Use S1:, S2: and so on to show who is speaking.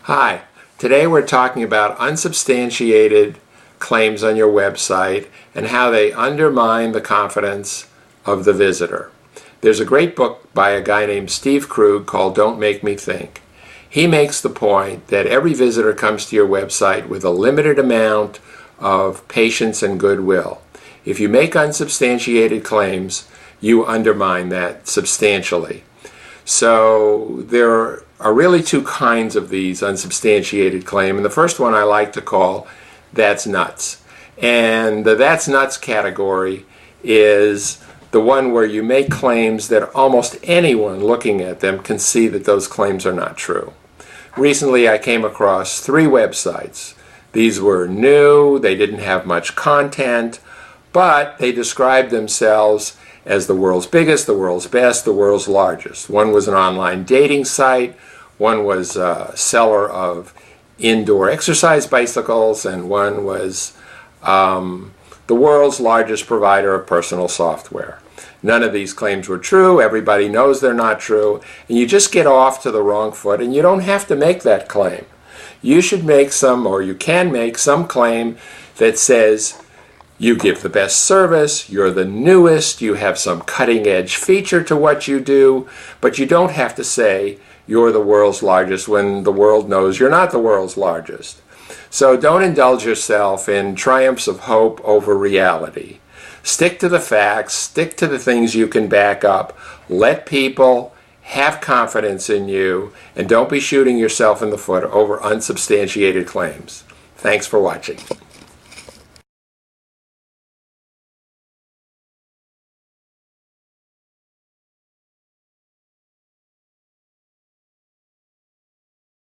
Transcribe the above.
S1: Hi, today we're talking about unsubstantiated claims on your website and how they undermine the confidence of the visitor. There's a great book by a guy named Steve Krug called Don't Make Me Think. He makes the point that every visitor comes to your website with a limited amount of patience and goodwill. If you make unsubstantiated claims, you undermine that substantially. So there are really two kinds of these unsubstantiated claims, and the first one I like to call "that's nuts." And the "that's nuts" category is the one where you make claims that almost anyone looking at them can see that those claims are not true. Recently I came across 3 websites. These were new, they didn't have much content, but they described themselves as the world's biggest, the world's best, the world's largest. One was an online dating site, one was a seller of indoor exercise bicycles, and one was the world's largest provider of personal software. None of these claims were true. Everybody knows they're not true, and you just get off to the wrong foot, and you don't have to make that claim. You should make some, or you can make some claim that says you give the best service, you're the newest, you have some cutting-edge feature to what you do, but you don't have to say you're the world's largest when the world knows you're not the world's largest. So don't indulge yourself in triumphs of hope over reality. Stick to the facts, stick to the things you can back up. Let people have confidence in you, and don't be shooting yourself in the foot over unsubstantiated claims. Thanks for watching.